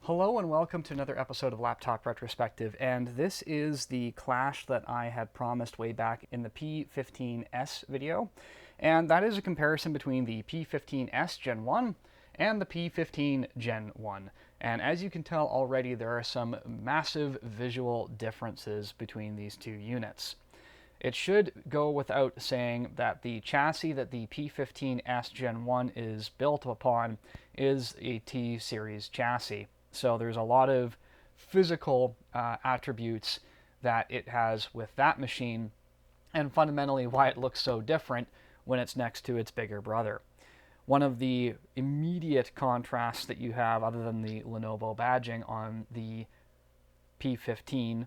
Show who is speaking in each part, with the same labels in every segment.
Speaker 1: Hello and welcome to another episode of Laptop Retrospective, and this is the clash that I had promised way back in the P15s video, and that is a comparison between the P15s Gen 1 and the P15 Gen 1. And as you can tell already, there are some massive visual differences between these two units. It should go without saying that the chassis that the P15s Gen 1 is built upon is a T-series chassis. So there's a lot of physical attributes that it has with that machine, and fundamentally why it looks so different when it's next to its bigger brother. One of the immediate contrasts that you have, other than the Lenovo badging on the P15,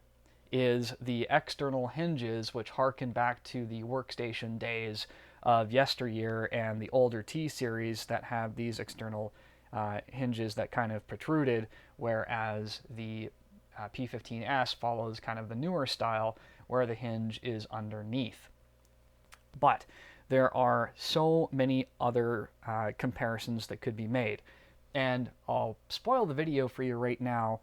Speaker 1: is the external hinges, which harken back to the Workstation days of yesteryear and the older T-series that have these external hinges that kind of protruded, whereas the P15s follows kind of the newer style where the hinge is underneath. But there are so many other comparisons that could be made, and I'll spoil the video for you right now.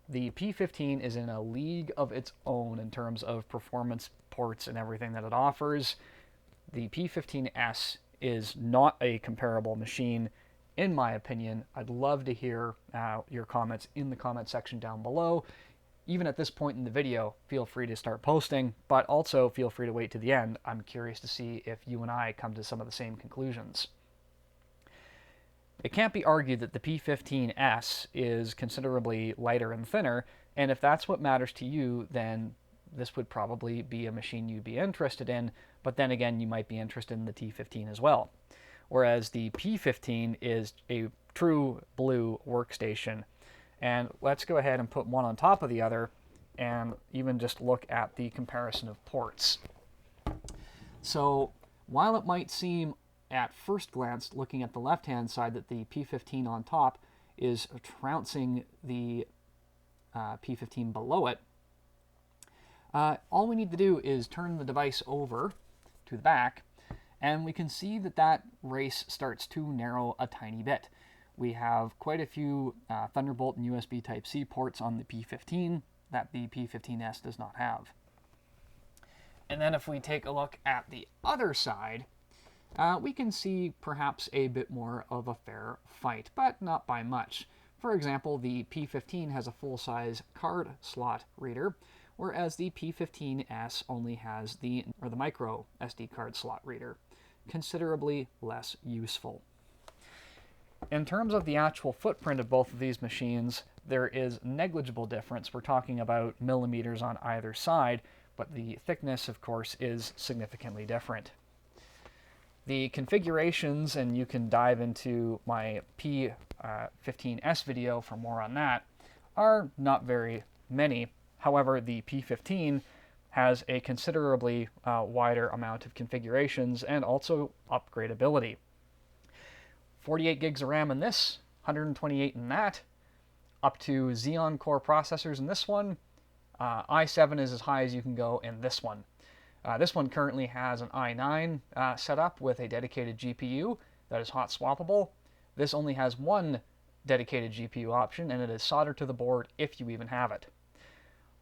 Speaker 1: The P15 is in a league of its own in terms of performance ports and everything that it offers. The P15s is not a comparable machine, in my opinion. I'd love to hear your comments in the comment section down below. Even at this point in the video, feel free to start posting, but also feel free to wait to the end. I'm curious to see if you and I come to some of the same conclusions. It can't be argued that the P15s is considerably lighter and thinner, and if that's what matters to you, then this would probably be a machine you'd be interested in, but then again, you might be interested in the T15 as well. Whereas the P15 is a true blue workstation. And let's go ahead and put one on top of the other and even just look at the comparison of ports. So while it might seem at first glance, looking at the left-hand side, that the P15 on top is trouncing the P15 below it, all we need to do is turn the device over to the back, and we can see that that race starts to narrow a tiny bit. We have quite a few Thunderbolt and USB Type-C ports on the P15 that the P15s does not have. And then if we take a look at the other side, we can see perhaps a bit more of a fair fight, but not by much. For example, the P15 has a full-size card slot reader, whereas the P15s only has the micro SD card slot reader, considerably less useful. In terms of the actual footprint of both of these machines, there is negligible difference. We're talking about millimeters on either side, but the thickness, of course, is significantly different. The configurations, and you can dive into my P15s video for more on that, are not very many. However, the P15 has a considerably wider amount of configurations and also upgradability. 48 gigs of RAM in this, 128 in that, up to Xeon Core processors in this one. i7 is as high as you can go in this one. This one currently has an i9 set up with a dedicated GPU that is hot swappable. This only has one dedicated GPU option, and it is soldered to the board if you even have it.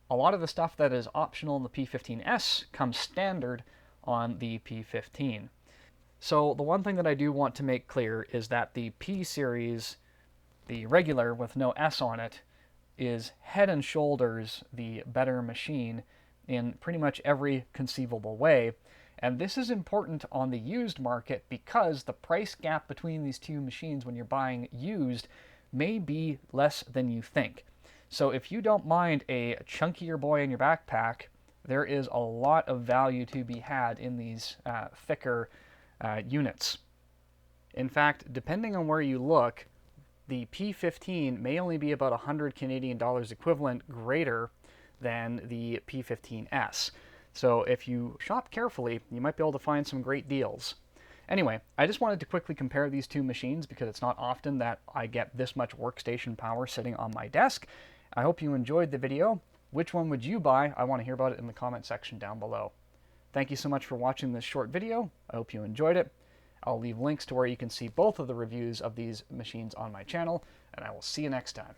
Speaker 1: A lot of the stuff that is optional in the P15s comes standard on the P15. So the one thing that I do want to make clear is that the P series, the regular with no S on it, is head and shoulders the better machine in pretty much every conceivable way. And this is important on the used market because the price gap between these two machines when you're buying used may be less than you think. So if you don't mind a chunkier boy in your backpack, there is a lot of value to be had in these thicker units. In fact, depending on where you look, the P15 may only be about 100 Canadian dollars equivalent greater than the P15s. So if you shop carefully, you might be able to find some great deals. Anyway, I just wanted to quickly compare these two machines because it's not often that I get this much workstation power sitting on my desk. I hope you enjoyed the video. Which one would you buy? I want to hear about it in the comment section down below. Thank you so much for watching this short video. I hope you enjoyed it. I'll leave links to where you can see both of the reviews of these machines on my channel, and I will see you next time.